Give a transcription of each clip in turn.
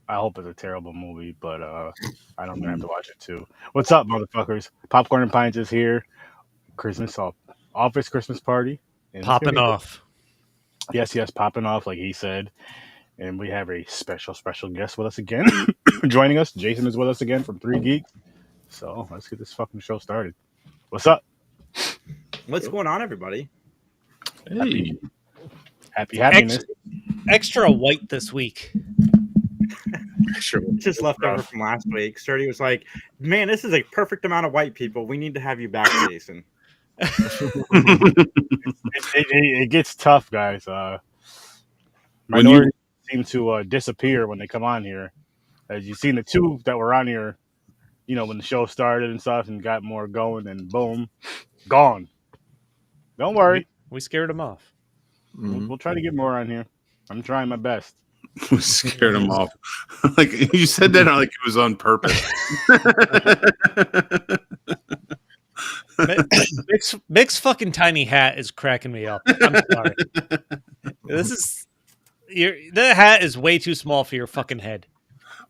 I hope it's a terrible movie, but I don't have to watch it too. What's up, motherfuckers? Popcorn and Pints is here. Christmas office Christmas party. And it's gonna Popping be off. yes, popping off like he said. And we have a special guest with us again. Joining us. Jason is with us again from Three Geeks. So let's get this fucking show started. What's up? What's going on, everybody? Hey, Happiness. Extra white this week. Just left over from last week. Sturdy was like, "Man, this is a perfect amount of white people. We need to have you back, Jason." It gets tough, guys. Minorities seem to disappear when they come on here. As you've seen, the two that were on here, you know, when the show started and stuff and got more going, and boom, gone. Don't worry. We scared them off. We'll try to get more on here. I'm trying my best. we scared him off. Like you said that like it was on purpose. Mick's fucking tiny hat is cracking me up. I'm sorry. The hat is way too small for your fucking head.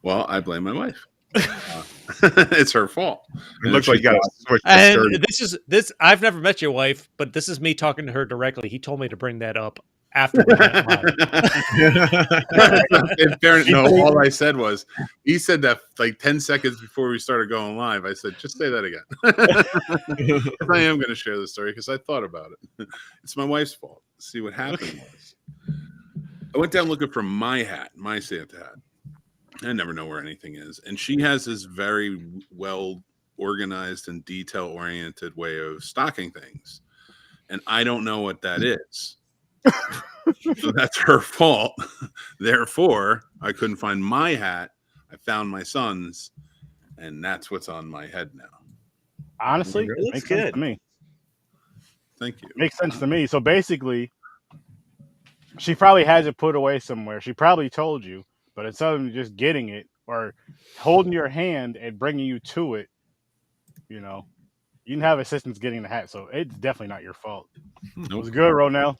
Well, I blame my wife. It's her fault. It looks like you got to switch. And this. I've never met your wife, but this is me talking to her directly. He told me to bring that up after we went live. No, all I said was he said that like 10 seconds before we started going live. I said, just say that again. I am going to share the story because I thought about it. It's my wife's fault. See what happened was I went down looking for my hat, my Santa hat. I never know where anything is. And she has this very well organized and detail oriented way of stocking things. And I don't know what that is. So that's her fault. Therefore, I couldn't find my hat. I found my son's, and that's what's on my head now. Honestly, it makes sense to me. Thank you. Makes sense to me. So basically, she probably has it put away somewhere. She probably told you, but instead of just getting it or holding your hand and bringing you to it, you know, you can have assistance getting the hat. So it's definitely not your fault. Nope. It was good, Ronell.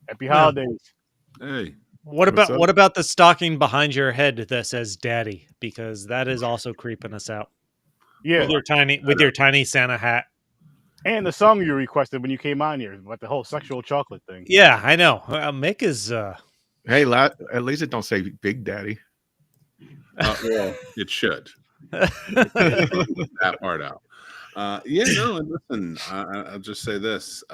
Happy holidays. Hey. What about the stocking behind your head that says "Daddy"? Because that is also creeping us out. Yeah, with your tiny Santa hat. And the song you requested when you came on here, about the whole sexual chocolate thing. Yeah, I know. Mick is. Hey, at least it don't say Big Daddy. Well, it should. That part out. Listen, I'll just say this.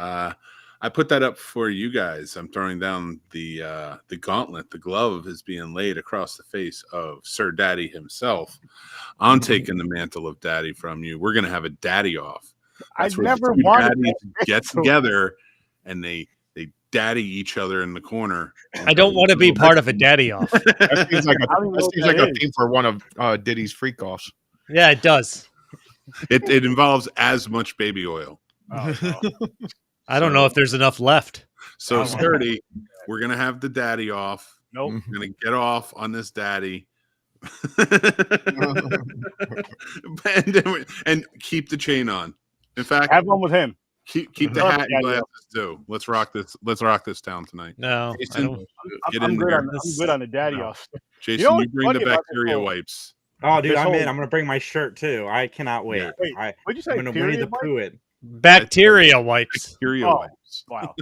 I put that up for you guys. I'm throwing down the gauntlet. The glove is being laid across the face of Sir Daddy himself. I'm taking the mantle of Daddy from you. We're going to have a daddy off. I never wanted to get together and they daddy each other in the corner. I don't want to be part of a daddy off. That seems like a theme for one of Diddy's freak offs. Yeah, it does. It involves as much baby oil. Oh. I don't know if there's enough left. So Sturdy, we're gonna have the daddy off. Nope. We're gonna get off on this daddy. and keep the chain on. In fact, have one with him. Keep the hat and glasses too. Let's rock this town tonight. No, Jason, I'm good on the daddy off. Jason, you bring the bacteria wipes. Oh, dude, I'm in. I'm gonna bring my shirt too. I cannot wait. Wait, what'd you say? I'm gonna Winnie the Pooh it. Bacteria wipes. Wipes. Wow.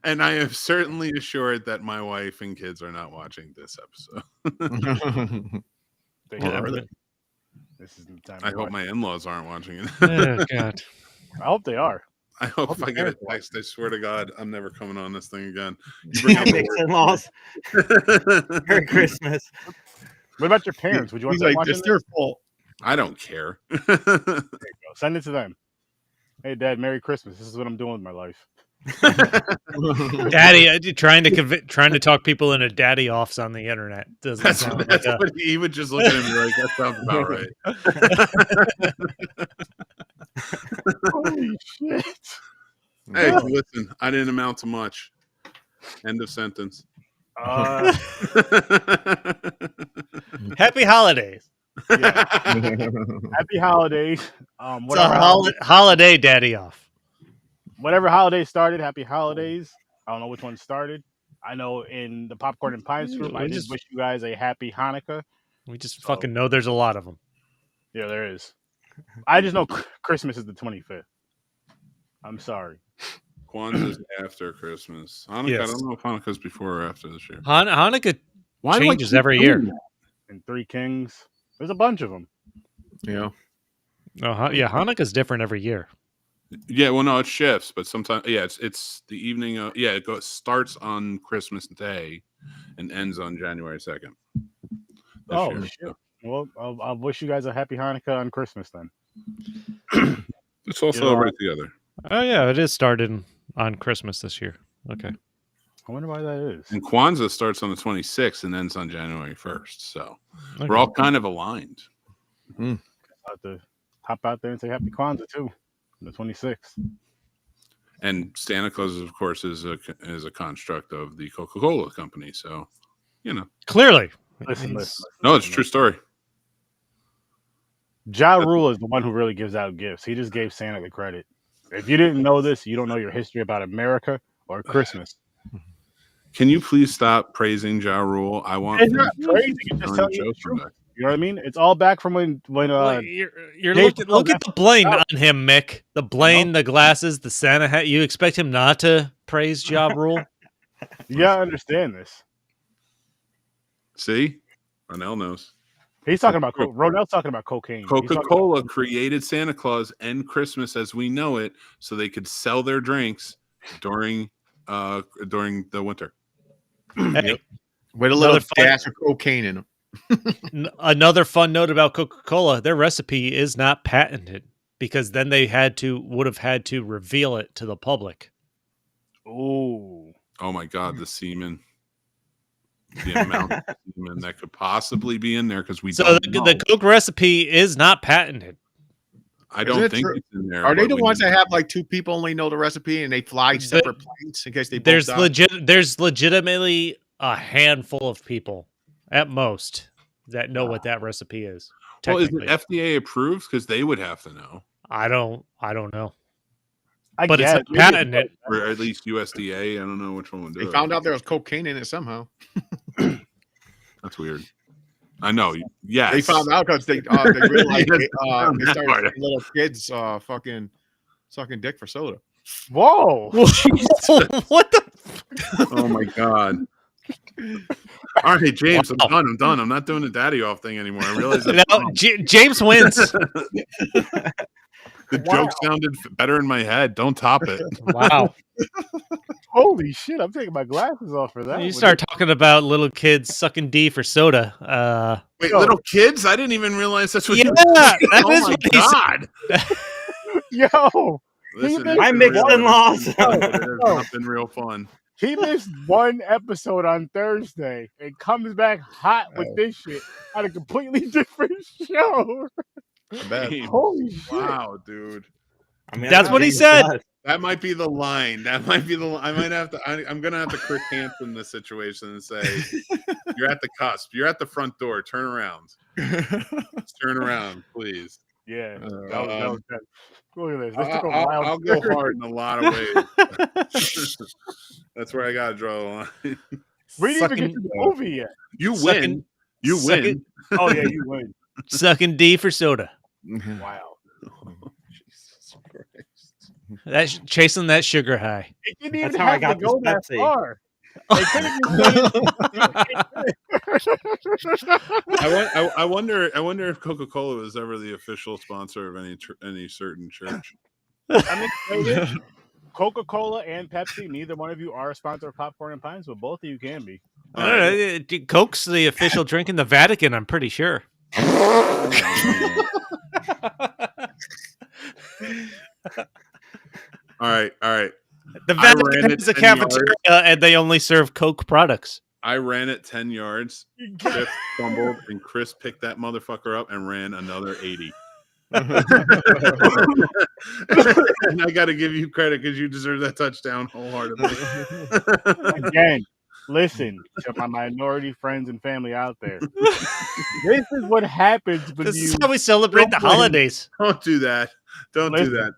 And I am certainly assured that my wife and kids are not watching this episode. This is the time. I hope my in-laws aren't watching it. Oh, God. I hope they are. I hope if I get a text, I swear to God, I'm never coming on this thing again. You bring up in-laws. Merry Christmas. What about your parents? Would you want to watch it's their fault? I don't care. There you go. Send it to them. Hey, Dad, Merry Christmas. This is what I'm doing with my life. Daddy, trying to talk people into daddy offs on the internet doesn't sound like what he would just look at him and be like, that sounds about right. Holy shit. Hey, listen, I didn't amount to much. End of sentence. Happy holidays. Yeah. Happy holidays. It's a holiday daddy off. Whatever holiday started, happy holidays. I don't know which one started. I know in the Popcorn and Pints group, I just wish you guys a happy Hanukkah. We just fucking know there's a lot of them. Yeah, there is. I just know Christmas is the 25th. I'm sorry. Kwanzaa's after Christmas. Hanukkah, Yes. I don't know if Hanukkah's before or after this year. Hanukkah Why do I changes keep every doing year. that? And Three Kings. There's a bunch of them. Yeah. Oh, yeah, Hanukkah's different every year. Yeah, well, no, it shifts, but sometimes, it's the evening of, starts on Christmas Day and ends on January 2nd. Shit. Well, I'll wish you guys a happy Hanukkah on Christmas then. Let's all celebrate together. Oh, yeah, it is started on Christmas this year. Okay. I wonder why that is. And Kwanzaa starts on the 26th and ends on January 1st. So Okay. we're all kind of aligned. I'll have to hop out there and say happy Kwanzaa too. On the 26th. And Santa Claus, of course, is a construct of the Coca-Cola company. So, Clearly. Listen. No, it's a true story. Ja Rule is the one who really gives out gifts. He just gave Santa the credit. If you didn't know this, you don't know your history about America or Christmas. Can you please stop praising Ja Rule? I want. It's not crazy. It's just telling you the truth. You know what I mean? It's all back from when you're look at the Blaine on him, Mick. The Blaine, the glasses, the Santa hat. You expect him not to praise Ja Rule? Yeah, I understand this. See, Ronell knows. He's talking about Ronell's talking about cocaine. Coca-Cola created Santa Claus and Christmas as we know it, so they could sell their drinks during the winter. Hey, with a little dash of cocaine in them. Another fun note about Coca-Cola: their recipe is not patented because then they would have had to reveal it to the public. Oh my God, the semen. The amount of semen that could possibly be in there because the Coke recipe is not patented. I don't think it's in there. Are they the ones that have like two people only know the recipe and they fly separate planes in case they there's legitimately a handful of people at most that know what that recipe is. Well, is it FDA approved? Because they would have to know. I don't know. But it's patented, or at least USDA. I don't know which one would do it. They found out there was cocaine in it somehow. That's weird. I know. Yes, they found out because they realized they started little kids fucking sucking dick for soda. Whoa! What the? Oh my God! All right, James, I'm done. I'm not doing the daddy off thing anymore. I realize James wins. The joke sounded better in my head. Don't top it. Wow. Holy shit, I'm taking my glasses off for that. You start talking about little kids sucking D for soda. Wait, little kids? I didn't even realize that's what you said. That is my God. Yo. Listen, my mixed in-laws. It has not been real fun. He missed one episode on Thursday and comes back hot with this shit on a completely different show. Holy shit. Wow, dude. I mean, that's what he said. That might be the line. I might have to. I'm gonna have to Chris Hansen this situation and say, "You're at the cusp. You're at the front door. Turn around. Turn around, please." Yeah. That was good. Look at this. I'll go hard in a lot of ways. That's where I gotta draw the line. We didn't even get to the movie yet. You win. Oh yeah, you win. Sucking D for soda. Wow. Jesus Christ. That's chasing that sugar high. It didn't even have to go that far. I wonder if Coca-Cola was ever the official sponsor of any certain church. I'm excited. Coca-Cola and Pepsi, neither one of you are a sponsor of Popcorn and Pints, but both of you can be. I don't know. Coke's the official drink in the Vatican, I'm pretty sure. All right. The Vatican has a cafeteria and they only serve Coke products. I ran it 10 yards. Chris fumbled, and Chris picked that motherfucker up and ran another 80. And I got to give you credit because you deserve that touchdown wholeheartedly. Again, listen to my minority friends and family out there. This is what happens when this is how we celebrate the holidays. Don't do that. Don't do that.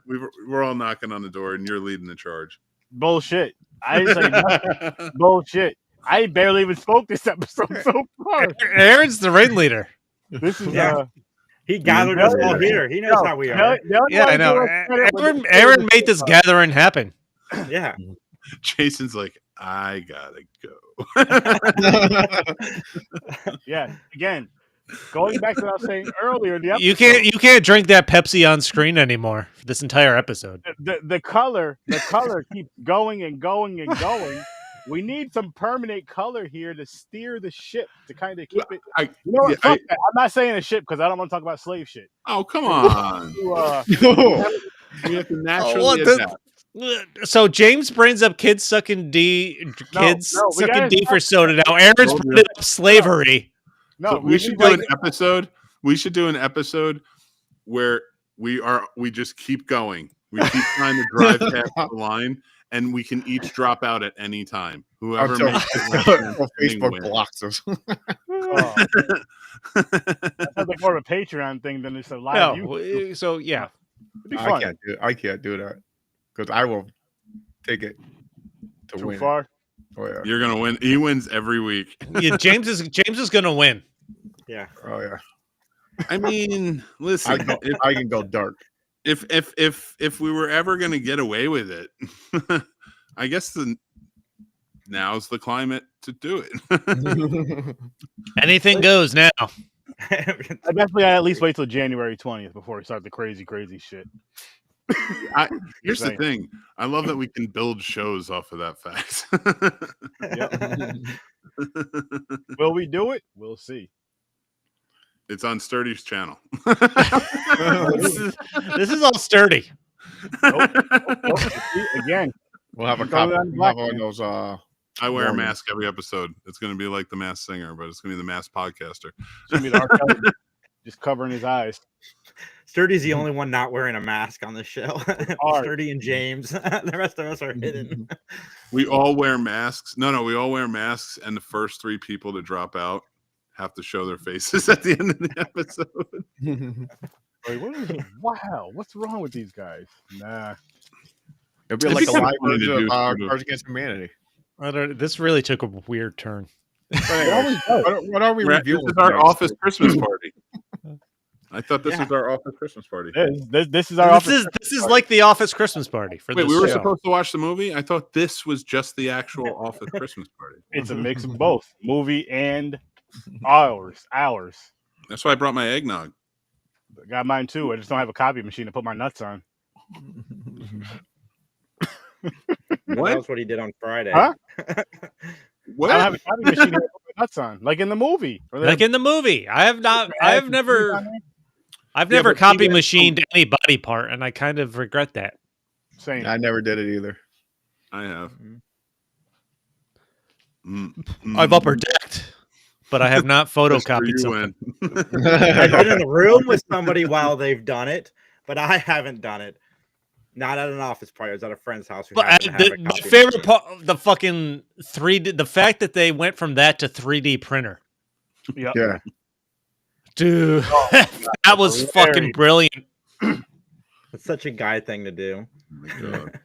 We're all knocking on the door, and you're leading the charge. Bullshit. I didn't say nothing. Bullshit. I barely even spoke this episode so far. Aaron's the ringleader. This is Yeah. He gathered us all here. He knows how we are. Yeah, I know. Aaron made this gathering happen. Yeah. Jason's like, I gotta go. Yeah. Again, going back to what I was saying earlier, in the episode, You can't drink that Pepsi on screen anymore for this entire episode. the color keeps going and going and going. We need some permanent color here to steer the ship to kind of keep it. You know what? Fuck that. I'm not saying a ship because I don't want to talk about slave shit. Oh, come on. You, We have to naturally adapt. So James brings up kids sucking D for soda. Now Aaron's bringing up slavery. no, So we should do an episode. We should do an episode where we just keep going. We keep trying to drive past the line, and we can each drop out at any time. Whoever makes it Facebook blocks us. That sounds like more of a Patreon thing than just a live. No, so yeah, it'd be fun. I can't do that because I will take it to Too win. far. Oh yeah. You're gonna win. He wins every week. yeah. James is gonna win. Yeah. Oh yeah. I mean, listen. I can go dark. If we were ever gonna get away with it, I guess now's the climate to do it. Anything goes now. I definitely at least wait till January 20th before we start the crazy shit. Here's the thing. I love that we can build shows off of that fact. Will we do it? We'll see. It's on Sturdy's channel. This is all sturdy. Nope. Again, We'll have a Throw copy. it on We'll have black, one of those. I wear a Warning. mask every episode. It's going to be like the Masked Singer, but it's going to be the Masked Podcaster. it's gonna be the R. Kelly just covering his eyes. Sturdy's the only one not wearing a mask on the show. Hard. Sturdy and James. The rest of us are hidden. We all wear masks. No, we all wear masks, and the first 3 people to drop out have to show their faces at the end of the episode. Like, what is it? Wow, what's wrong with these guys? Nah. It'll be It'd like be a live funny to version do, of sort of. Cards Against Humanity. This really took a weird turn. But anyways, what are we This reviewing? is our today? office Christmas party. I thought this was our office Christmas party. This is our This is like the Office Christmas party for Wait, this we were show. supposed to watch the movie? I thought this was just the actual office Christmas party. It's a mix of both movie and ours. That's why I brought my eggnog. Got mine too. I just don't have a copy machine to put my nuts on. That was what he did on Friday. Huh? What? I don't have a copy machine to put my nuts on, like in the movie. Like in the movie. I've never but copy even- machined any body part, and I kind of regret that. Same. I never did it either. I have. I've upper decked, but I have not That's where photocopied you something. went. I've been in the room with somebody while they've done it, but I haven't done it. Not at an office party. I was at a friend's house. Who But happened to have a my copy favorite machine. part, the fucking 3D, the fact that they went from that to 3D printer, Yep. Yeah. dude, that was fucking brilliant. It's such a guy thing to do. Oh my God.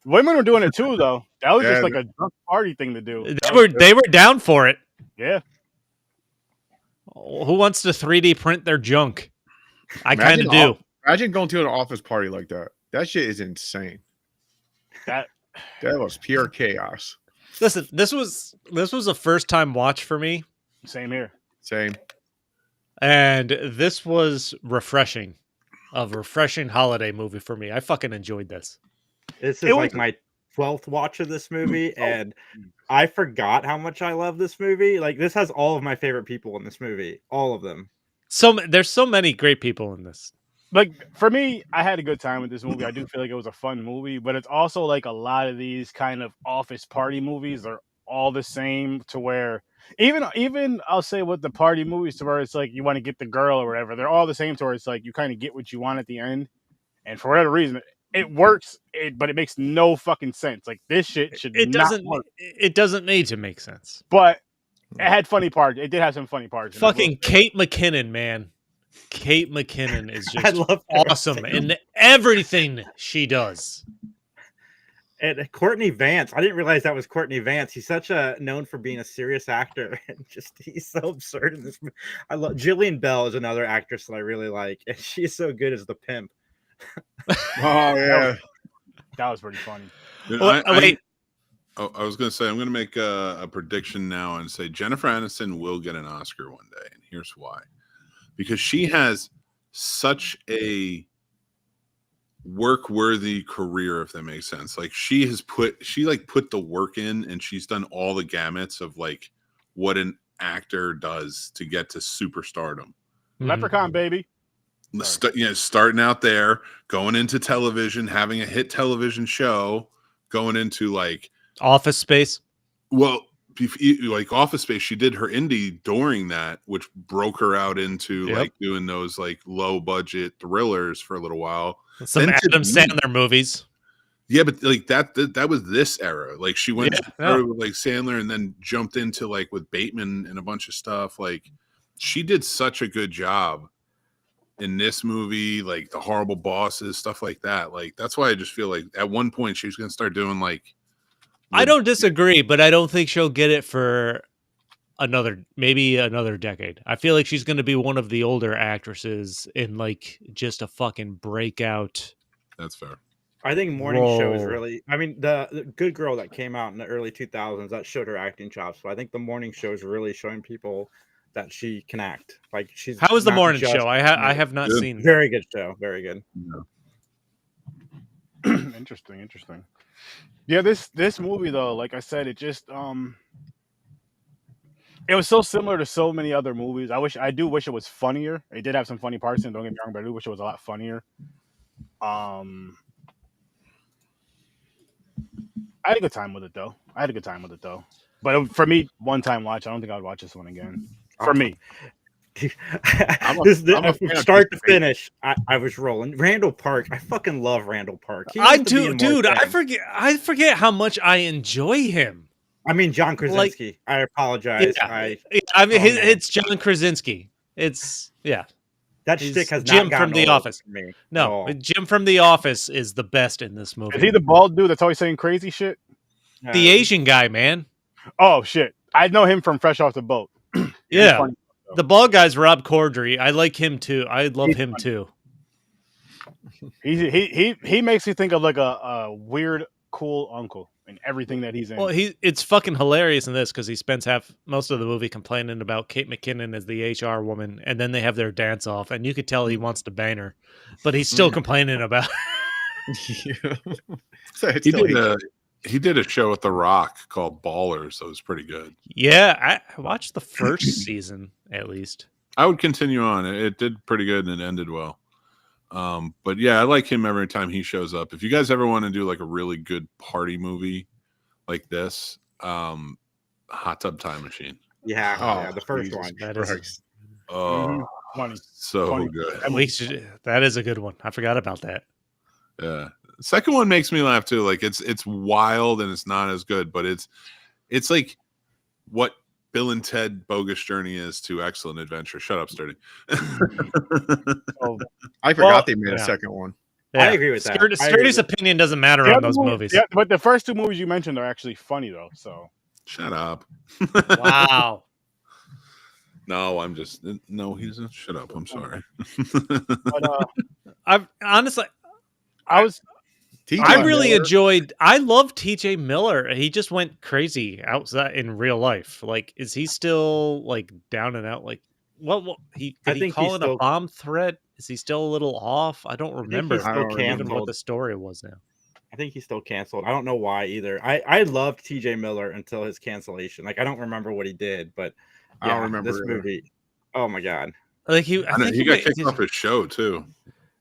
Women were doing it too, though. That was Yeah. just like a drunk party thing to do. They were down for it. Yeah. Who wants to 3D print their junk? I kind of Imagine do. Imagine going to an office party like that. That shit is insane. That That was pure chaos. Listen, this was a first time watch for me, same here. Same. and this was refreshing. A refreshing holiday movie for me. I fucking enjoyed this. This It is was- like my 12th watch of this movie, and I forgot how much I love this movie. Like, this has all of my favorite people in this movie. All of them. There's so many great people in this. Like for me, I had a good time with this movie. I do feel like it was a fun movie, but it's also like a lot of these kind of office party movies are all the same to where even I'll say with the party movies to where it's like you want to get the girl or whatever, they're all the same to where it's like you kind of get what you want at the end. And for whatever reason, it works, but it makes no fucking sense. Like this shit should It not doesn't. work. It doesn't need to make sense. But it had funny parts. It did have some funny parts. in it. Fucking Kate McKinnon, man. Kate McKinnon is I just love her. awesome in everything she does. And Courtney Vance, I didn't realize that was Courtney Vance. He's such a known for being a serious actor, and just he's so absurd in this movie. I love Jillian Bell is another actress that I really like, and she's so good as the pimp. Oh yeah. That was pretty funny. Wait. I was going to say, I'm going to make a prediction now and say Jennifer Aniston will get an Oscar one day. And here's why. Because she has such a work-worthy career, if that makes sense. Like she put the work in, and she's done all the gamuts of like what an actor does to get to superstardom. Leprechaun, baby. Starting out there, going into television, having a hit television show, going into like Office Space. Well, like Office Space, she did her indie during that, which broke her out into like doing those like low budget thrillers for a little while. Some Adam Sandler movies. Yeah, but like that was this era. Like she went through with like Sandler and then jumped into like with Bateman and a bunch of stuff. Like she did such a good job in this movie, like The Horrible Bosses, stuff like that. Like that's why I just feel like at one point she was going to start doing like. I don't disagree, but I don't think she'll get it for maybe another decade. I feel like she's going to be one of the older actresses in like just a fucking breakout. That's fair. I think Morning Show is really. I mean, the Good Girl that came out in the early 2000s that showed her acting chops. So I think the Morning Show is really showing people that she can act. Like she's. How was the Morning Show? I have not seen. Very good show. Very good. Yeah. Interesting. Yeah, this movie though, like I said, it just it was so similar to so many other movies. I do wish it was funnier. It did have some funny parts in it, don't get me wrong, but I do wish it was a lot funnier. I had a good time with it though. But for me, one time watch. I don't think I'd watch this one again. For me. From start to finish, I was rolling. Randall Park, I fucking love Randall Park. I do, dude. I forget how much I enjoy him. I mean, John Krasinski. I apologize. Yeah. It's John Krasinski. It's that shtick has Jim not from The Office. For me no, Jim from The Office is the best in this movie. Is he the bald dude that's always saying crazy shit? The Asian guy, man. Oh shit! I know him from Fresh Off the Boat. Yeah. The bald guy's Rob Corddry. I like him too. I love him too. He makes me think of like a weird, cool uncle in everything that he's in. Well, it's fucking hilarious in this because he spends most of the movie complaining about Kate McKinnon as the HR woman, and then they have their dance off, and you could tell he wants to bang her, but he's still complaining about. He did a show with The Rock called Ballers, so it was pretty good. Yeah, I watched the first season at least. I would continue on. It did pretty good and it ended well. But yeah, I like him every time he shows up. If you guys ever want to do like a really good party movie like this, Hot Tub Time Machine. Yeah, the first one. That is so good. That is a good one. I forgot about that. Yeah. Second one makes me laugh too. Like it's wild and it's not as good, but it's like what Bill and Ted Bogus Journey is to Excellent Adventure. Shut up, Sturdy. I forgot they made a second one. Yeah. I agree with that. Sturdy's opinion doesn't matter on those movies. Yeah, but the first two movies you mentioned are actually funny though. So shut up. Wow. No, he doesn't. Shut up. I'm sorry. but, I've honestly, I really enjoyed. I love TJ Miller. He just went crazy outside in real life. Like, is he still like down and out? Like, what? Did he call it a bomb threat? Is he still a little off? I don't remember. I don't remember what the story was now. I think he's still canceled. I don't know why either. I loved TJ Miller until his cancellation. Like, I don't remember what he did, but I don't remember this movie. Oh my god! Like he got kicked off his show too.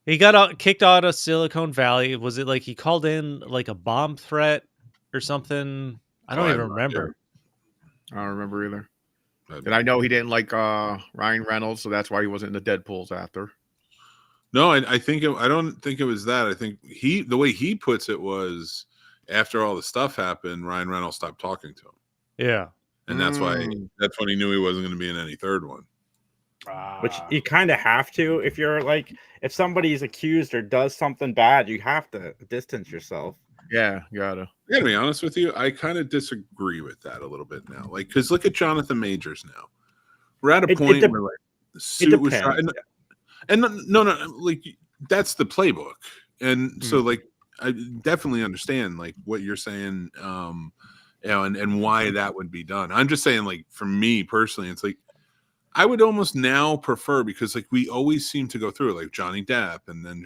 He got kicked out of Silicon Valley. Was it like he called in like a bomb threat or something? I don't even remember. I don't remember either. And I know he didn't like Ryan Reynolds, so that's why he wasn't in the Deadpools after. No, I don't think it was that. I think the way he puts it was after all the stuff happened, Ryan Reynolds stopped talking to him. Yeah. And that's when he knew he wasn't going to be in any third one. Which you kind of have to if you're like, if somebody's accused or does something bad, you have to distance yourself. Yeah, gotta. I gotta be honest with you. I kind of disagree with that a little bit now. Like, because look at Jonathan Majors now. We're at a point where like the suit was shot, and no, like that's the playbook, and so like I definitely understand like what you're saying, and why that would be done. I'm just saying, like for me personally, it's like I would almost now prefer, because like we always seem to go through it, like Johnny Depp and then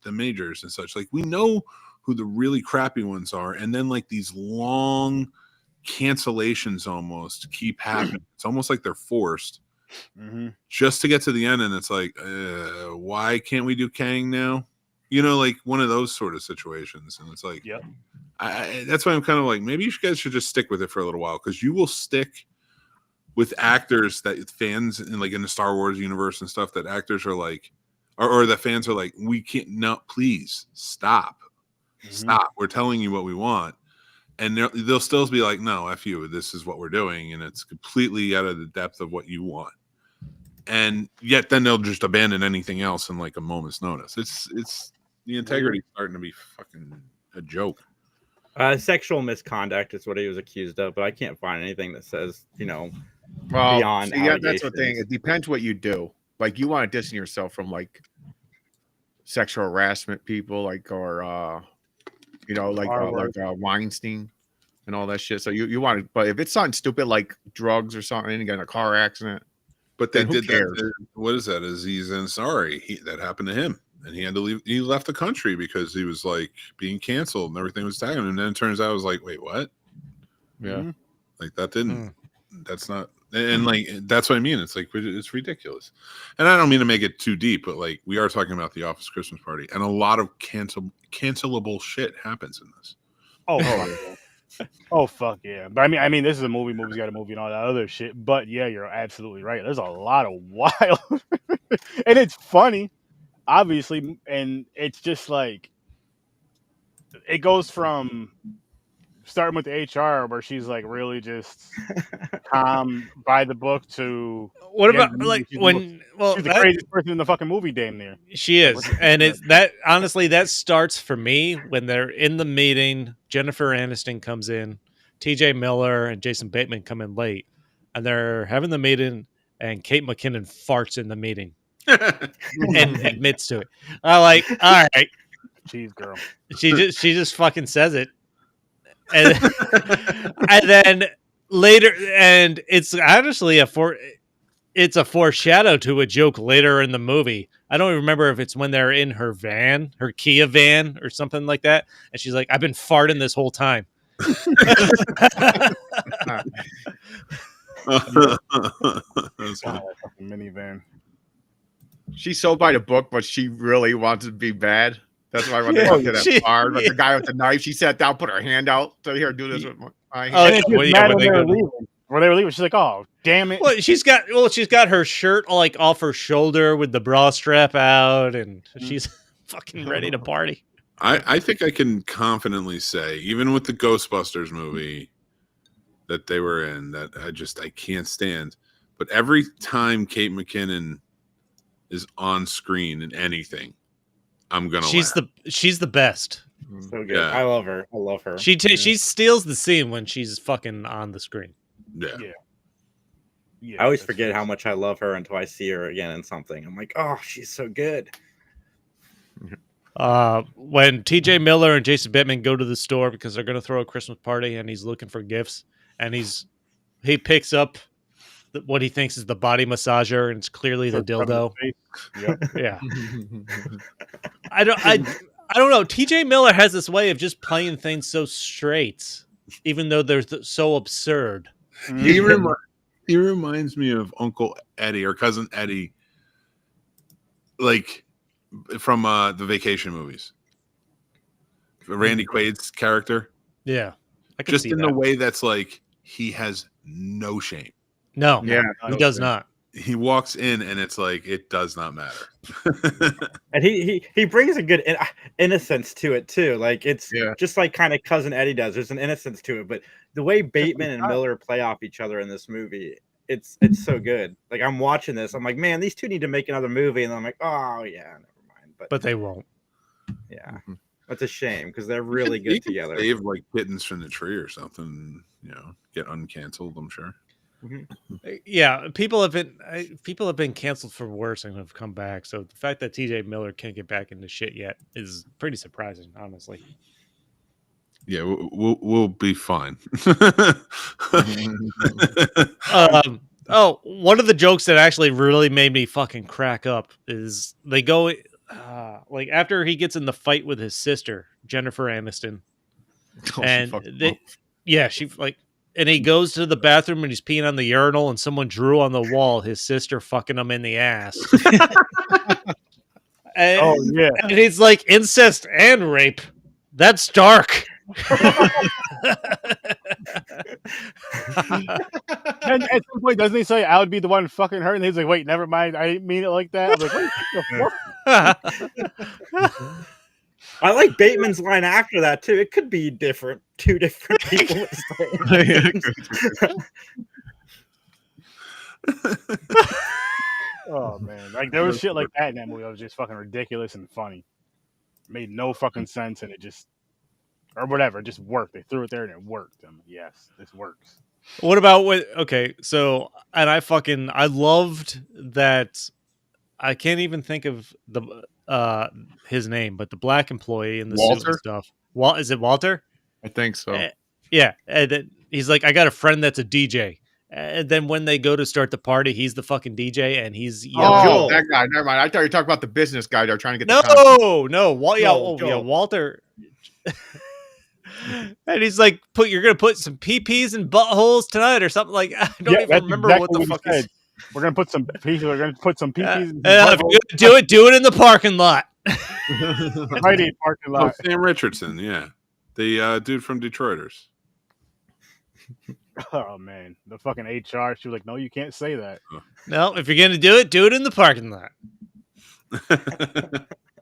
the Majors and such. Like we know who the really crappy ones are, and then like these long cancellations almost keep happening. It's almost like they're forced just to get to the end, and it's like, why can't we do Kang now? You know, like one of those sort of situations, and it's like, that's why I'm kind of like, maybe you guys should just stick with it for a little while, because you will stick with actors that fans in like in the Star Wars universe and stuff, that actors are like, or the fans are like, we can't, no, please stop. We're telling you what we want. And they'll still be like, no, F you, this is what we're doing. And it's completely out of the depth of what you want. And yet then they'll just abandon anything else in like a moment's notice. It's the integrity starting to be fucking a joke. Sexual misconduct is what he was accused of, but I can't find anything that says, well, beyond that's the thing. It depends what you do. Like you want to distance yourself from like sexual harassment people, like, or Weinstein and all that shit. So you want to, but if it's something stupid like drugs or something, you get in a car accident. But they did that. What is that? Aziz Ansari. That happened to him, and he had to leave. He left the country because he was like being canceled and everything was tagging him. And then it turns out, I was like, wait, what? Yeah, like that didn't. That's not. And like that's what I mean. It's like it's ridiculous. And I don't mean to make it too deep, but like we are talking about the Office Christmas Party, and a lot of cancelable shit happens in this. Oh fuck yeah! But I mean, this is a movie. Movie's got a movie and all that other shit. But yeah, you're absolutely right. There's a lot of wild, and it's funny, obviously, and it's just like it goes from starting with the HR where she's like really just calm by the book to what about like she's the craziest person in the fucking movie, damn near. She is, and it's that honestly that starts for me when they're in the meeting. Jennifer Aniston comes in, T.J. Miller and Jason Bateman come in late, and they're having the meeting, and Kate McKinnon farts in the meeting and admits to it. I'm like, all right, cheese girl. She just fucking says it. And, and then later, and it's honestly it's a foreshadow to a joke later in the movie. I don't remember if it's when they're in her van, her Kia van or something like that. And she's like, I've been farting this whole time. Minivan. She's so by the book, but she really wants to be bad. That's why when they went to that bar, like the guy with the knife, she sat down, put her hand out to here, do this with my hand. When they were leaving, she's like, "Oh, damn it!" Well, she's got her shirt like off her shoulder with the bra strap out, and she's fucking ready to party. I think I can confidently say, even with the Ghostbusters movie that they were in, that I can't stand. But every time Kate McKinnon is on screen in anything, I'm gonna. She's the best. So good. Yeah. I love her. She steals the scene when she's fucking on the screen. Yeah. I always forget how much I love her until I see her again in something. I'm like, oh, she's so good. When T.J. Miller and Jason Bateman go to the store because they're going to throw a Christmas party, and he's looking for gifts, and he picks up what he thinks is the body massager, and it's clearly the dildo. Yep. Yeah. I don't know. T.J. Miller has this way of just playing things so straight, even though they're so absurd. He reminds me of Uncle Eddie or Cousin Eddie, like from the Vacation movies. Randy Quaid's character. Yeah. I can just in the way that's like he has no shame. No. Yeah. He does not. He walks in and it's like it does not matter. And he brings a good innocence to it too. Like it's just like kind of Cousin Eddie does. There's an innocence to it, but the way Bateman and Miller play off each other in this movie, it's so good. Like I'm watching this, I'm like, man, these two need to make another movie, and I'm like, oh yeah, never mind. But they won't. Yeah. That's a shame because they're really good together. Save like kittens from the tree or something, get uncanceled. I'm sure. Yeah, people have been canceled for worse and have come back. So the fact that T.J. Miller can't get back into shit yet is pretty surprising, honestly. Yeah, we'll be fine. One of the jokes that actually really made me fucking crack up is they go like after he gets in the fight with his sister Jennifer Aniston, and and he goes to the bathroom and he's peeing on the urinal and someone drew on the wall his sister fucking him in the ass. And he's like, incest and rape. That's dark. And at some point, doesn't he say, I would be the one fucking her? And he's like, wait, never mind. I didn't mean it like that. I'm like, what? I like Bateman's line after that, too. It could be different. Two different people. Oh, man. Like, there was shit like that in that movie that was just fucking ridiculous and funny. It made no fucking sense, and it just... Or whatever, it just worked. They threw it there and it worked. I'm like, yes, this works. What about so and I loved that. I can't even think of his name, but the black employee in the suit and stuff. Is it Walter? I think so. Yeah. And then he's like, I got a friend that's a DJ. And then when they go to start the party, he's the fucking DJ, and he's Joel. That guy. Never mind. I thought you were talking about the business guy. They're trying to get Walter. And he's like, you're gonna put some PPs in buttholes tonight or something like. I don't even remember exactly what the fuck he said. We're gonna put some PPs. We're gonna put some PPs. In if you're gonna do it in the parking lot. Right in parking lot. Oh, Sam Richardson, yeah, the dude from Detroiters. Oh man, the fucking HR. She was like, "No, you can't say that." No, if you're gonna do it in the parking lot.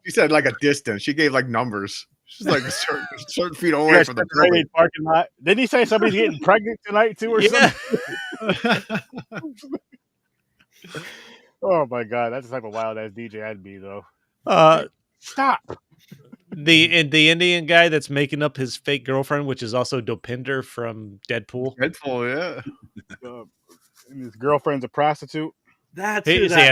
She said like a distance. She gave like numbers. She's like a certain feet away from the parking lot. Didn't he say somebody's getting pregnant tonight too, or something? Oh my god, that's the type of wild ass DJ I'd be though. Stop. The Indian guy that's making up his fake girlfriend, which is also Dopinder from Deadpool. Yeah. And his girlfriend's a prostitute. That's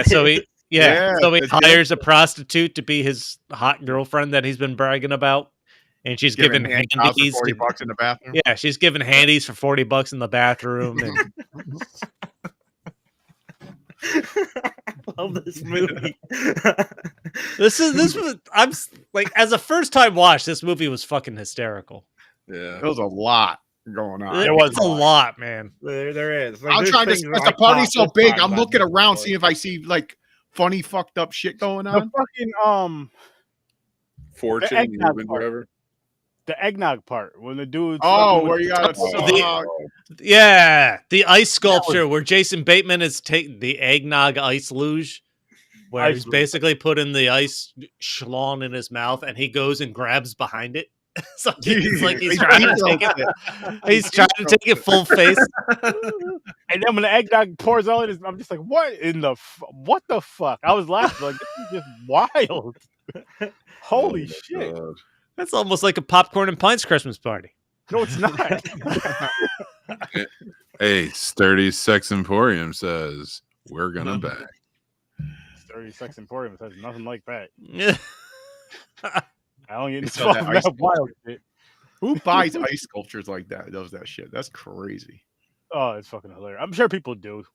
So he hires a prostitute to be his hot girlfriend that he's been bragging about, and she's giving handies for $40 in the bathroom. Yeah, she's giving handies for $40 in the bathroom. And... I love this movie. I'm like, as a first time watch, this movie was fucking hysterical. Yeah, there was a lot going on. It was a lot, man. There is. Like, I'm trying to stress the party's so big. I'm looking around, seeing if I see like funny, fucked up shit going on. The fucking fortune, whatever. The eggnog part when the dude. Where you got the ice sculpture where Jason Bateman is taking the eggnog ice luge, where he's basically putting the ice schlong in his mouth, and he goes and grabs behind it. So he's trying to take it. He's trying to take it full face. And then when the eggnog pours out, I'm just like, what the fuck? I was laughing like, this is just wild. Holy shit. God. That's almost like a Popcorn and Pints Christmas party. No, it's not. Hey, Sturdy Sex Emporium says we're gonna bang. Sturdy Sex Emporium says nothing like that. Yeah. I don't get involved in that wild shit. Who buys ice sculptures like that? Does that shit? That's crazy. Oh, it's fucking hilarious. I'm sure people do.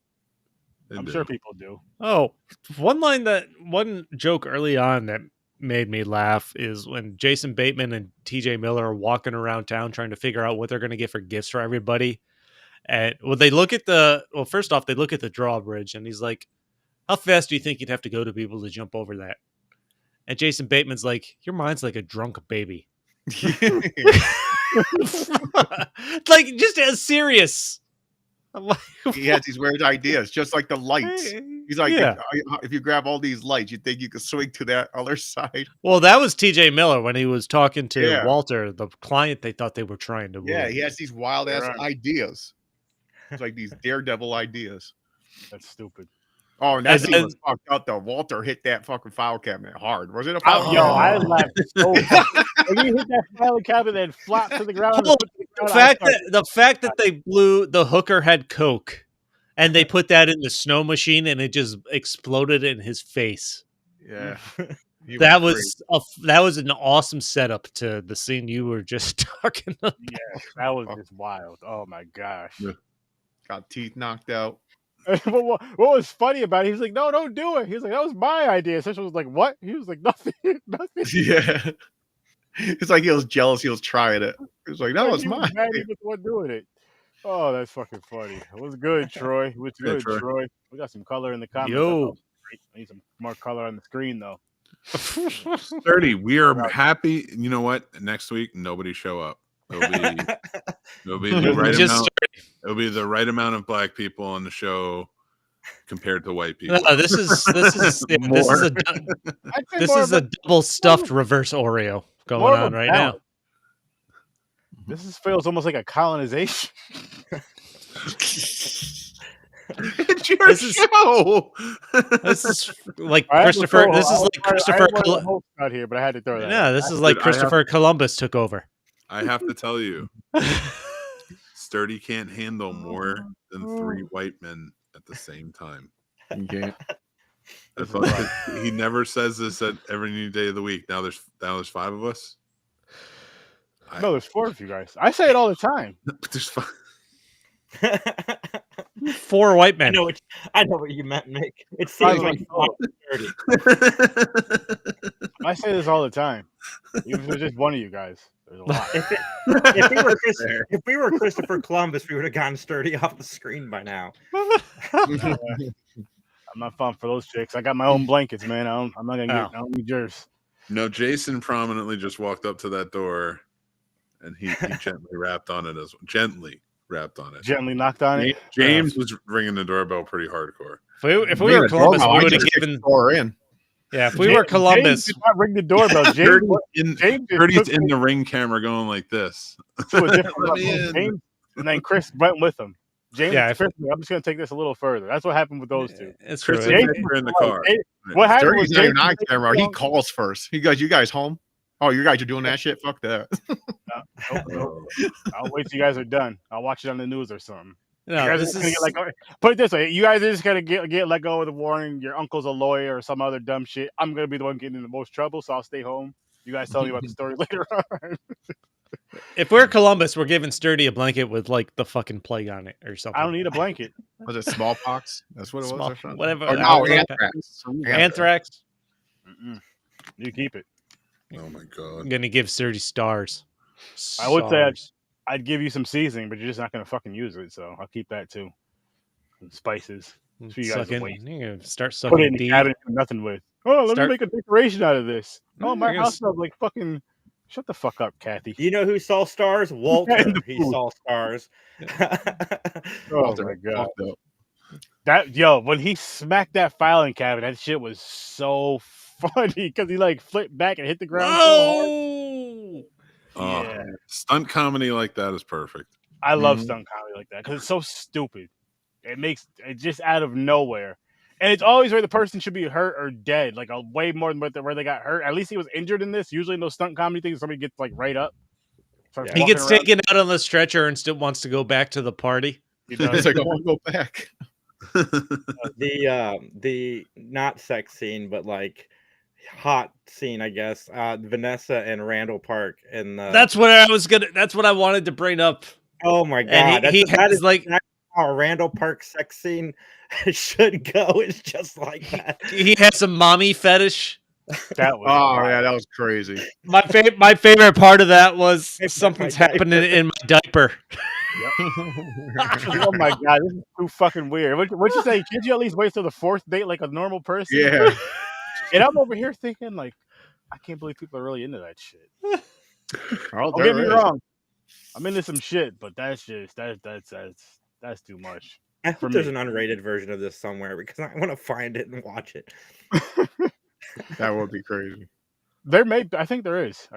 Sure people do. Oh, one joke early on that made me laugh is when Jason Bateman and TJ Miller are walking around town trying to figure out what they're going to get for gifts for everybody. And first off, they look at the drawbridge and he's like, how fast do you think you'd have to go to be able to jump over that? And Jason Bateman's like, your mind's like a drunk baby. Like, just as serious. He has these weird ideas, just like the lights. He's like, if you grab all these lights, you think you could swing to that other side. Well, that was TJ Miller when he was talking to Walter, the client they thought they were trying to woo. Yeah, he has these wild ass ideas. It's like these daredevil ideas. That's stupid. Oh, and that scene was fucked up though. Walter hit that fucking file cabinet hard. Was it a file Yo, cabinet? I laughed so hard. When you hit that file cabinet and flopped to the ground. The fact that they blew the hooker had coke, and they put that in the snow machine, and it just exploded in his face. Yeah, that was an awesome setup to the scene you were just talking about. Yeah, that was just wild. Oh my gosh, got teeth knocked out. What was funny about it? He was like, "No, don't do it." He was like, "That was my idea." Session was like, "What?" He was like, "Nothing, nothing." Yeah, it's like he was jealous. He was trying it. He was like, "That was mine." Mad he was the one doing it. Oh, that's fucking funny. It was good, Troy. It was good, Troy. We got some color in the comments. Yo, I need some more color on the screen though. Sturdy, we are happy. You know what? Next week, nobody show up. It'll be the right amount. It'll be the right amount of black people on the show compared to white people. No, this is a double stuffed reverse Oreo going on right now. This feels almost like a colonization. It's your show. This is like Christopher. This is like Christopher out here, but I had to throw that. Yeah, this is like Christopher Columbus took over. I have to tell you, Sturdy can't handle more than 3 white men at the same time. You can't. He never says this at every new day of the week. Now there's 5 of us. No, there's 4 of you guys. I say it all the time. There's 5. 4 white men. I know what you meant, Mick. It seems like 30. I say this all the time. Even if it's just one of you guys. There's a lot. If we were Christopher Columbus, we would have gotten Sturdy off the screen by now. I'm not fun for those chicks. I got my own blankets, man. I'm not gonna get. I don't need yours. No, Jason prominently just walked up to that door, and he gently rapped on it Gently knocked on it. James was ringing the doorbell pretty hardcore. If we were Columbus, we would have given. Yeah, if we were Columbus, James did not ring the doorbell. James Dirty's in the ring camera going like this. James, and then Chris went with him. James, Chris, I'm just going to take this a little further. That's what happened with those two. It's true. James were in the car. What happened was James on camera. He calls first. He goes, "You guys home? Oh, you guys are doing that shit? Fuck that." No. I'll wait till you guys are done. I'll watch it on the news or something. No, you guys are gonna get put it this way: you guys are just gonna get let go of the warning. Your uncle's a lawyer or some other dumb shit. I'm gonna be the one getting in the most trouble, so I'll stay home. You guys tell me about the story later on. If we're Columbus, we're giving Sturdy a blanket with like the fucking plague on it or something. I don't need a blanket. Was it smallpox? That's what it was. Or whatever. Oh, anthrax. Anthrax. You keep it. Oh my god! I'm gonna give Sturdy stars. I would say I'd give you some seasoning, but you're just not gonna fucking use it. So I'll keep that too. Some spices. So you guys start sucking. Put it in the cabinet with nothing with. Oh, let me make a decoration out of this. Oh, my house smells like fucking. Shut the fuck up, Kathy. You know who saw stars? Walter. He saw stars. Oh my god. When he smacked that filing cabinet, that shit was so funny because he like flipped back and hit the ground. Oh, yeah. Stunt comedy like that is perfect. I love stunt comedy like that because it's so stupid. It makes it just out of nowhere. And it's always where the person should be hurt or dead, like way more than where they got hurt. At least he was injured in this. Usually in those stunt comedy things, somebody gets like right up. He gets taken out on the stretcher and still wants to go back to the party. He's like, I want to go back. The not sex scene, but like hot scene, I guess. Vanessa and Randall Park, and that's what I wanted to bring up. Oh my god, that is like how a Randall Park sex scene should go. It's just like that. He has a mommy fetish. That was that was crazy. My favorite part of that was something's happening in my diaper. Oh my god, this is too fucking weird. What'd you say? Can't you at least wait till the 4th date like a normal person? Yeah. And I'm over here thinking like, I can't believe people are really into that shit. Don't get me wrong. I'm into some shit, but that's just that's too much. I hope there's an unrated version of this somewhere because I want to find it and watch it. That would be crazy. I think there is.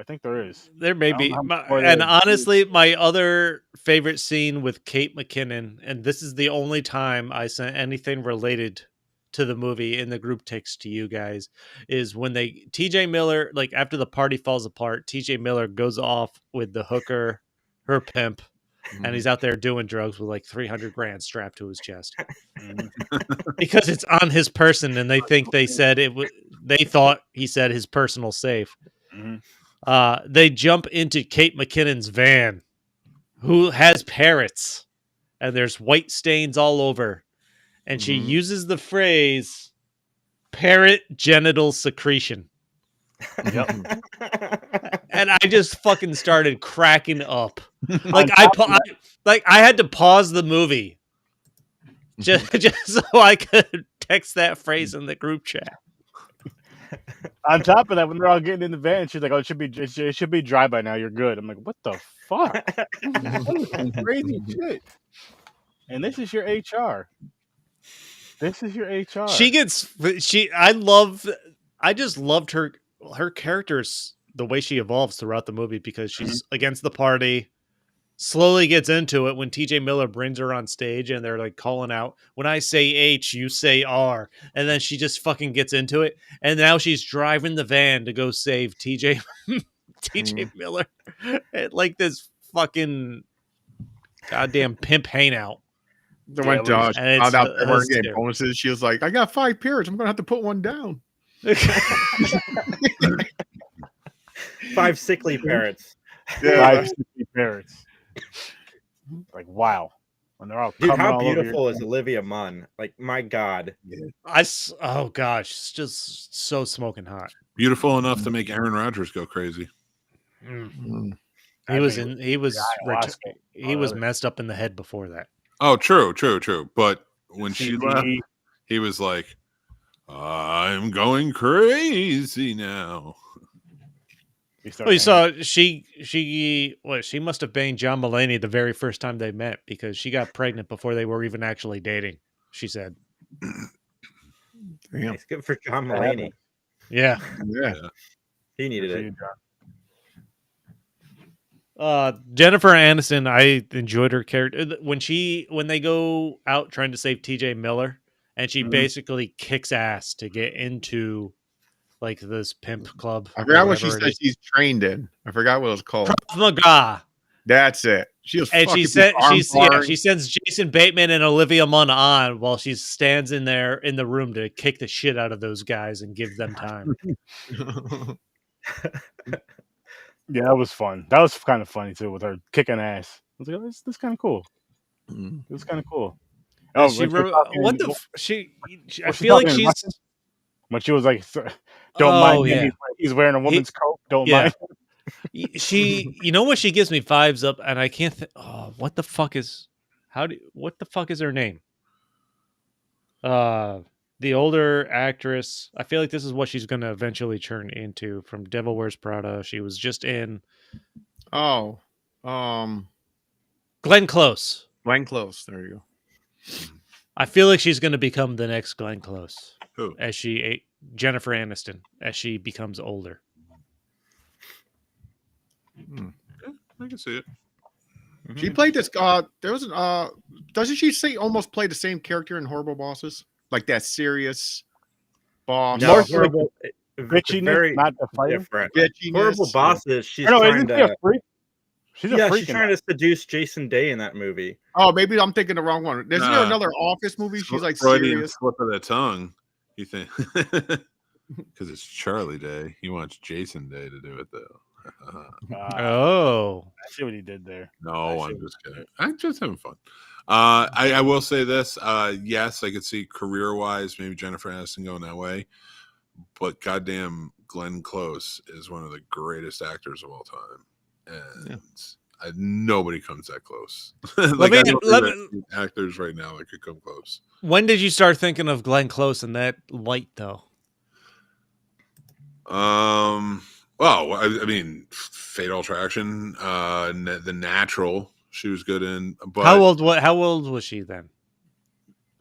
There may be. And honestly, my other favorite scene with Kate McKinnon, and this is the only time I sent anything related to the movie in the group text to you guys is when TJ Miller, like after the party falls apart, TJ Miller goes off with the hooker, her pimp, and he's out there doing drugs with like 300 grand strapped to his chest because it's on his person, and they think they thought he said his personal safe. They jump into Kate McKinnon's van, who has parrots, and there's white stains all over. And she uses the phrase parrot genital secretion. Yep. And I just fucking started cracking up. Like I had to pause the movie just so I could text that phrase in the group chat. On top of that, when they're all getting in the van, she's like, "Oh, it should be dry by now. You're good." I'm like, "What the fuck? That is crazy shit." And this is your HR. This is your HR. I just loved her characters, the way she evolves throughout the movie, because she's against the party, slowly gets into it when TJ Miller brings her on stage and they're like calling out, when I say H, you say R. And then she just fucking gets into it. And now she's driving the van to go save TJ Miller at like this fucking goddamn pimp hangout. So when Josh found out they weren't getting bonuses, she was like, I got 5 parrots. I'm going to have to put one down. 5 sickly parrots. Yeah, 5 sickly parrots. Like, wow. When they're all dude, how all beautiful is Olivia Munn? Like, my God. Oh gosh, it's just so smoking hot. Beautiful enough to make Aaron Rodgers go crazy. He was messed up in the head before that. Oh, true. But when she left, he was like, I'm going crazy now. Well, you saw she must have banged John Mulaney the very first time they met, because she got pregnant before they were even actually dating, she said. It's good for John Mulaney. Yeah. He needed it. Jennifer Aniston, I enjoyed her character when they go out trying to save TJ Miller, and she basically kicks ass to get into like this pimp club. I forgot what she said she's trained in. I forgot what it was called. Krav Maga. That's it. She was, and she sends Jason Bateman and Olivia Munn on while she stands in there in the room to kick the shit out of those guys and give them time. Yeah, that was fun. That was kind of funny too, with her kicking ass. I was like, this is kind of cool. It was kind of cool. Oh, I feel like she's. When she was like, "Don't mind me, he's wearing a woman's coat. Don't mind." You know what? She gives me vibes up, and I can't. What the fuck is her name? The older actress. I feel like this is what she's going to eventually turn into from Devil Wears Prada. She was just in. Glenn Close. Glenn Close. There you go. I feel like she's going to become the next Glenn Close. Who? Jennifer Aniston, as she becomes older. Yeah, I can see it. She played this. Doesn't she almost play the same character in Horrible Bosses? Like that serious boss. No, horrible, bitchiness, very not the fighter. Different. Bitchiness. Horrible Bosses. She's trying to. She's trying to seduce Jason Day in that movie. Oh, maybe I'm thinking the wrong one. Isn't there another Office movie? She's like serious. Slip of the tongue. You think? Because it's Charlie Day. He wants Jason Day to do it though. I see what he did there. No, I'm just kidding. I'm just having fun. I will say this. Yes, I could see career-wise maybe Jennifer Aniston going that way, but goddamn, Glenn Close is one of the greatest actors of all time, and nobody comes that close. Actors right now that could come close. When did you start thinking of Glenn Close in that light, though? Well, I mean, Fatal Attraction, The Natural, she was good in. But how old was she then?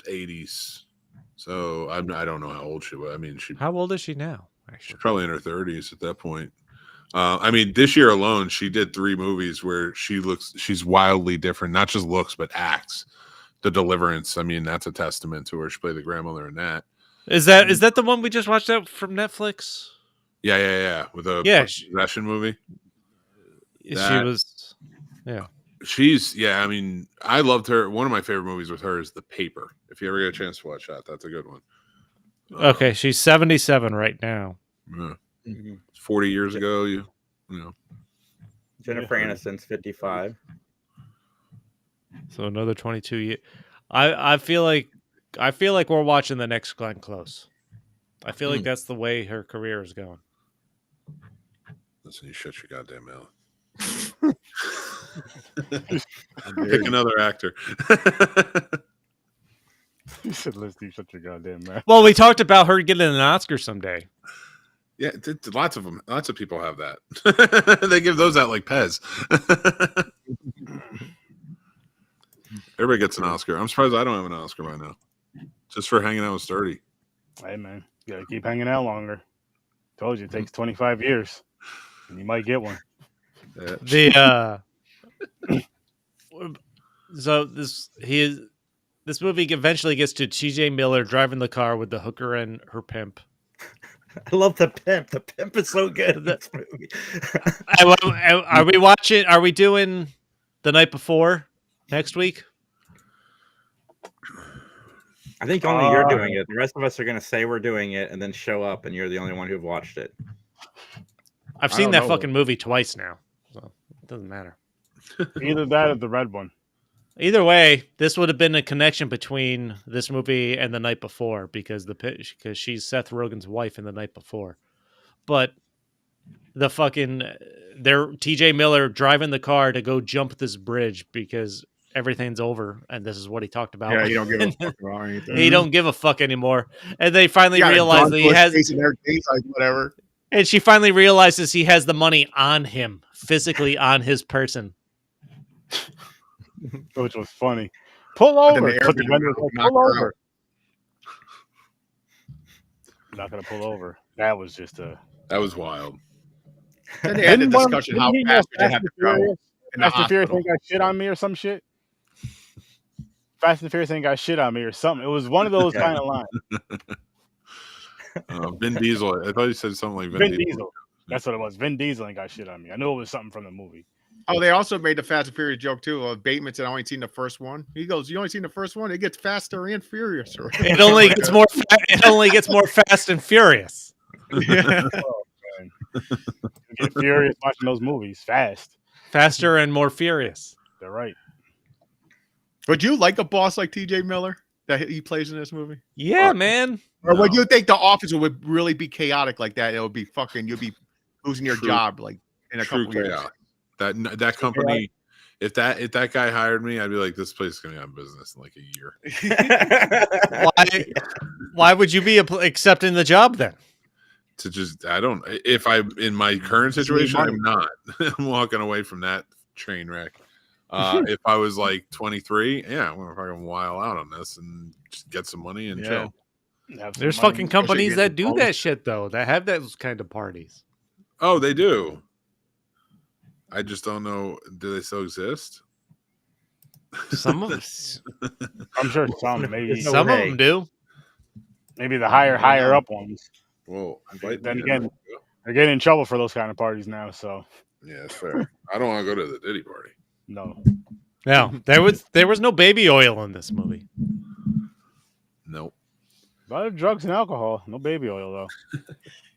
80s. So I don't know how old she was. I mean, how old is she now? Actually, she's probably in her 30s at that point. I mean, this year alone, she did 3 movies where she's wildly different, not just looks, but acts. The Deliverance, I mean, that's a testament to her. She played the grandmother in that. Is that the one we just watched out from Netflix? Yeah. With a possession movie. She was, I mean, I loved her. One of my favorite movies with her is The Paper. If you ever get a chance to watch that, that's a good one. Okay, she's 77 right now. Yeah. 40 years ago, you know. Jennifer Aniston's 55. So another 22 years. I feel like we're watching the next Glenn Close. I feel like that's the way her career is going. Listen, you shut your goddamn mouth. Pick another actor. You said, "Listen, you shut your goddamn mouth." Well, we talked about her getting an Oscar someday. Yeah, lots of them. Lots of people have that. They give those out like Pez. Everybody gets an Oscar. I'm surprised I don't have an Oscar by now. Just for hanging out with Sturdy. Hey, man. You got to keep hanging out longer. Told you, it takes 25 years. And you might get one. So this movie eventually gets to T.J. Miller driving the car with the hooker and her pimp. I love the pimp. The pimp is so good in this movie. Are we watching? Are we doing The Night Before next week? I think only you're doing it. The rest of us are going to say we're doing it and then show up, and you're the only one who've watched it. I've seen that fucking movie twice now, so it doesn't matter. Either that or the red one. Either way, this would have been a connection between this movie and The Night Before because she's Seth Rogen's wife in The Night Before. But the fucking TJ Miller driving the car to go jump this bridge because everything's over, and this is what he talked about. Yeah, you don't give a fuck about anything. He don't give a fuck anymore. And they finally realize that he has whatever. And she finally realizes he has the money on him, physically on his person. Which was funny. Pull over. Pull over. I'm not gonna pull over. That was just that was wild. Then they had a discussion how fast they have to go. Fast and Furious ain't got shit on me or some shit. Fast and Furious ain't got shit on me or something. It was one of those kind of lines. Vin Diesel. I thought you said something like Vin Diesel. That's what it was. Vin Diesel ain't got shit on me. I knew it was something from the movie. Oh, they also made the Fast and Furious joke too. Bateman said, "I only seen the first one." He goes, "You only seen the first one? It gets faster and furious." It only gets more. It only gets more fast and furious. Yeah. Oh, man. You get furious watching those movies. Faster and more furious. They're right. Would you like a boss like T.J. Miller that he plays in this movie? Yeah, man. Or would you think The Office would really be chaotic like that? It would be you'd be losing your job like in a couple years. That company, if that guy hired me, I'd be like, this place is gonna be out of business in like a year. Why would you be accepting the job then? To just, if I'm in my current situation, I'm not. I'm walking away from that train wreck. If I was like 23, I'm gonna fucking while out on this and just get some money and chill. There's fucking companies that do that shit though, that have those kind of parties. Oh, they do. I just don't know. Do they still exist? Some of them. I'm sure some. Maybe some of them do. Maybe the higher up ones. Whoa! Then again, they're getting in trouble for those kind of parties now. So yeah, it's fair. I don't want to go to the Diddy party. No. There was no baby oil in this movie. Nope. A lot of drugs and alcohol. No baby oil though.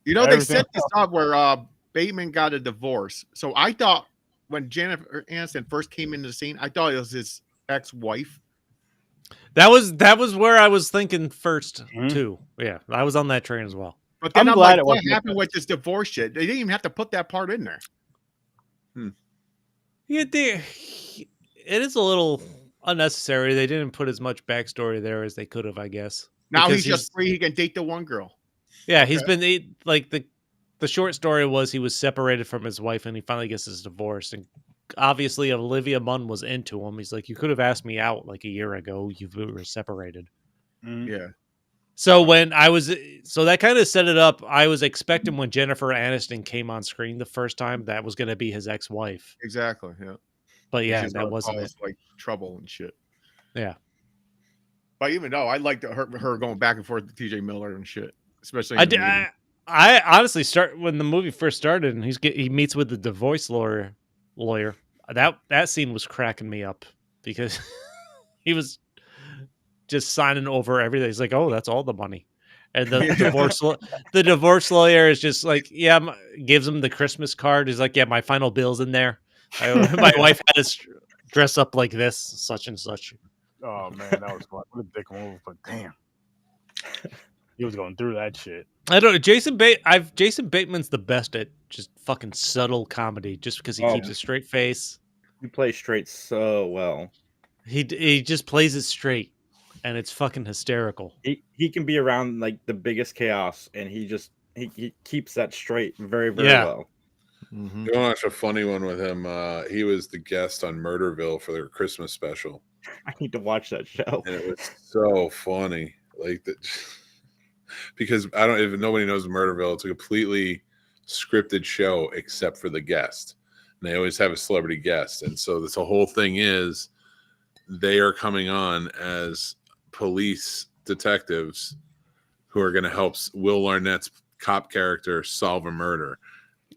They set this up where Bateman got a divorce. So I thought when Jennifer Aniston first came into the scene, I thought it was his ex-wife. That was where I was thinking first too. Yeah, I was on that train as well. But then I'm glad like, what happened with this divorce shit? They didn't even have to put that part in there. Yeah, it is a little unnecessary. They didn't put as much backstory there as they could have, I guess. Now he's just free. He can date the one girl. Yeah, he's been like the short story was he was separated from his wife and he finally gets his divorce. And obviously Olivia Munn was into him. He's like, you could have asked me out like a year ago. You were separated. Yeah. So that kind of set it up. I was expecting when Jennifer Aniston came on screen the first time that was going to be his ex-wife. Exactly. Yeah. But yeah, that wasn't it. Like trouble and shit. Yeah. But even though I liked her going back and forth to TJ Miller and shit, especially. I honestly when the movie first started and he meets with the divorce lawyer. That scene was cracking me up because he was just signing over everything. He's like, "Oh, that's all the money," and the divorce lawyer is just like, "Yeah," gives him the Christmas card. He's like, "Yeah, my final bill's in there. My wife had us dress up like this, such and such." Oh man, that was fun. What a dick move, but damn, he was going through that shit. I don't know. Jason Bateman's the best at just fucking subtle comedy, just because he keeps a straight face. He plays straight so well. He just plays it straight, and it's fucking hysterical. He can be around like the biggest chaos, and he keeps that straight very, very well. Mm-hmm. You want to watch a funny one with him? He was the guest on Murderville for their Christmas special. I need to watch that show. And it was so funny, like that, because if nobody knows Murderville, it's a completely scripted show except for the guest. And they always have a celebrity guest, and so the whole thing is they are coming on as police detectives who are going to help Will Arnett's cop character solve a murder.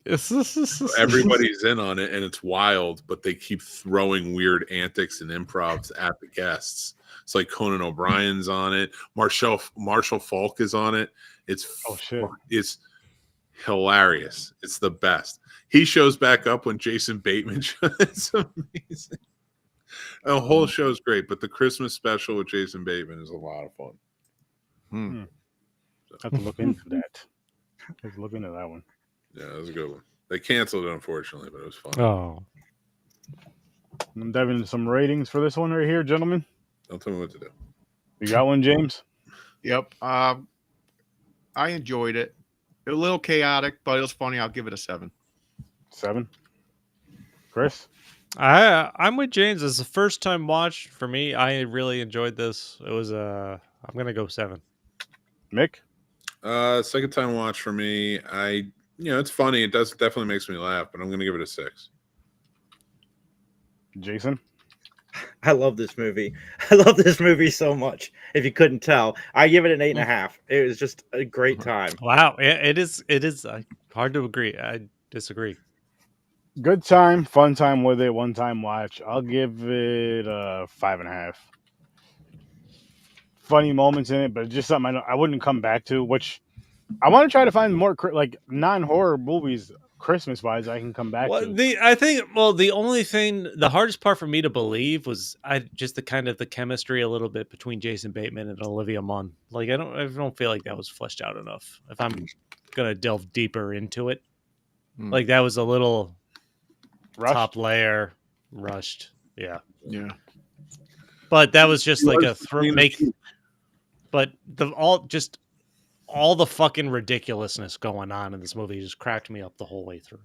Everybody's in on it, and it's wild, but they keep throwing weird antics and improvs at the guests. It's like Conan O'Brien's on it. Marshall Falk is on it. It's hilarious. It's the best. He shows back up when Jason Bateman shows. It's amazing. The whole show's great, but the Christmas special with Jason Bateman is a lot of fun. I have to look into that. Let's look into that one. Yeah, it was a good one. They canceled it, unfortunately, but it was fun. Oh. I'm diving into some ratings for this one right here, gentlemen. Don't tell me what to do. You got one, James? Yep. I enjoyed it. It was a little chaotic, but it was funny. I'll give it a 7. 7. Chris? I'm with James. It's a first time watch for me. I really enjoyed this. It was I'm gonna go 7. Mick? Second time watch for me. It's funny. It definitely makes me laugh, but I'm gonna give it a 6. Jason? I love this movie. I love this movie so much. If you couldn't tell, I give it an 8.5. It was just a great time. Wow, it is hard to agree. I disagree. Good time, fun time with it, one time watch. I'll give it a 5.5. Funny moments in it, but just something I wouldn't come back to. Which I want to try to find more like non-horror movies, Christmas-wise, I can come back to. The only thing, the hardest part for me to believe was the chemistry a little bit between Jason Bateman and Olivia Munn. Like I don't feel like that was fleshed out enough. If I'm gonna delve deeper into it, like that was a little rushed. Top layer rushed. Yeah. But that was just like a But all the fucking ridiculousness going on in this movie just cracked me up the whole way through.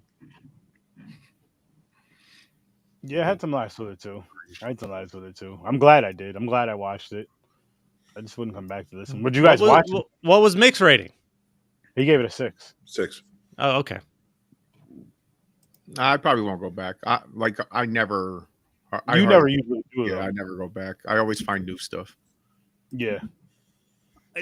Yeah, I had some laughs with it too. I'm glad I did. I'm glad I watched it. I just wouldn't come back to this one. Would you guys watch it? What was Mick's rating? He gave it a 6. 6. Oh, okay. I probably won't go back. I never. Never usually do it. Yeah, I never go back. I always find new stuff. Yeah.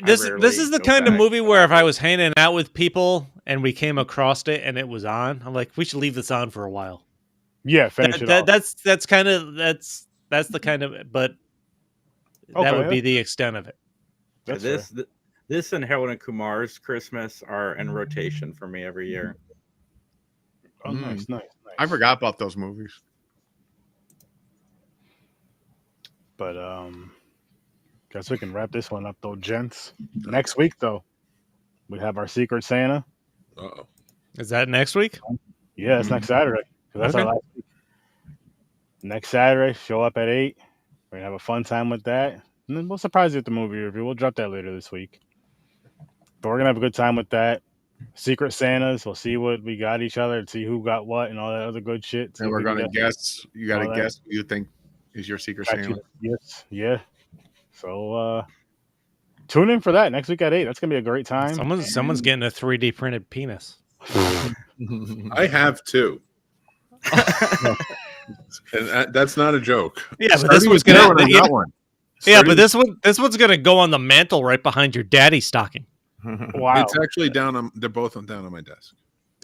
This is the kind of movie where if I was hanging out with people and we came across it and it was on, I'm like, we should leave this on for a while. Yeah, finish it off. That's the kind of, but that would be the extent of it. This and Harold and Kumar's Christmas are in rotation for me every year. Oh, nice. I forgot about those movies. But guess we can wrap this one up though, gents. Next week though, we have our Secret Santa. Uh-oh. Is that next week? Yeah, it's next Saturday. That's our last week. Next Saturday, show up at 8. We're gonna have a fun time with that. And then we'll surprise you with the movie review. We'll drop that later this week. But we're gonna have a good time with that. Secret Santas. We'll see what we got each other and see who got what and all that other good shit. And we're gonna guess. You gotta guess who you think is your Secret Santa. Yes. Yeah. So tune in for that next week at 8. That's gonna be a great time. Someone's getting a 3D printed penis. I have 2. And that's not a joke. Yeah, but this one's gonna. Yeah, but this one's gonna go on the mantle right behind your daddy's stocking. Wow. It's actually down on. They're both down on my desk.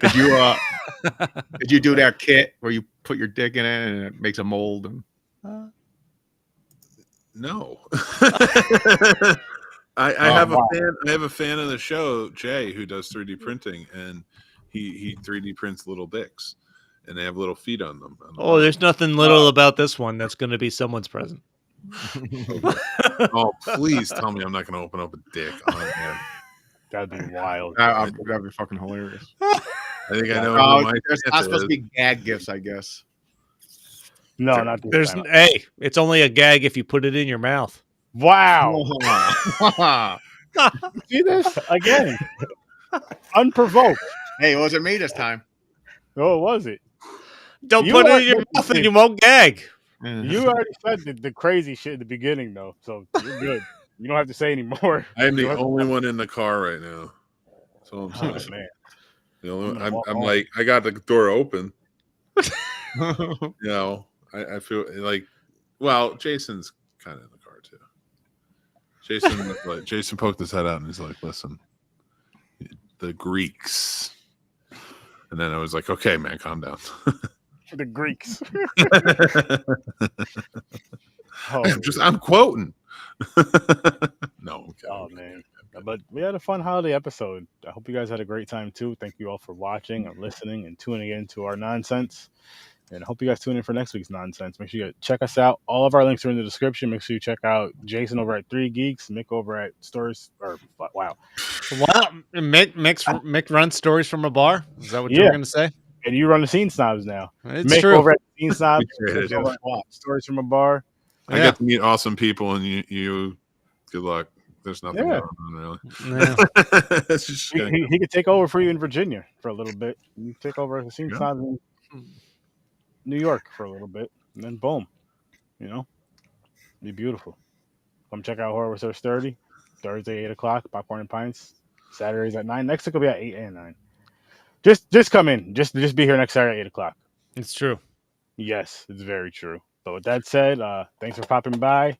Did you do that kit where you put your dick in it and it makes a mold? No. I have a fan. I have a fan of the show, Jay, who does 3D printing, and he 3D prints little dicks, and they have little feet on them. Oh, there's nothing little about this one that's going to be someone's present. Oh, please tell me I'm not going to open up a dick on there. That'd be wild. That'd be fucking hilarious. I think I know. There's not supposed to be gag gifts, I guess. No, not this time. Hey, it's only a gag if you put it in your mouth. Wow. See this again? Unprovoked. Hey, it wasn't me this time. Oh, was it? Don't put it in your mouth and you won't gag. You already said the crazy shit in the beginning, though, so you're good. You don't have to say anymore. I am the only one in the car right now. So I'm saying. Man. The only, I'm like, I got the door open. You know, I feel like, well, Jason's kind of in the car too. Jason poked his head out and he's like, "Listen, the Greeks." And then I was like, "Okay, man, calm down." The Greeks. I'm quoting. No. Okay. Oh man. But we had a fun holiday episode. I hope you guys had a great time too. Thank you all for watching and listening and tuning in to our nonsense. And I hope you guys tune in for next week's nonsense. Make sure you check us out. All of our links are in the description. Make sure you check out Jason over at 3 Geeks, Mick over at Stories. Wow. Mick runs Stories from a Bar. Is that what you were going to say? And you run the Scene Snobs now. It's Mick true. over at Scene Snobs. Stories from a Bar. I get to meet awesome people, and you good luck. There's nothing going on, really. Yeah. he could take over for you in Virginia for a little bit. You take over the Scene Snobs in New York for a little bit, and then boom. You know? Be beautiful. Come check out Horror Research 30. Thursday, 8 o'clock, Popcorn Pints. Saturdays at 9. Next week will be at 8 and 9. Just come in. Just be here next Saturday at 8 o'clock. It's true. Yes, it's very true. But with that said, thanks for popping by.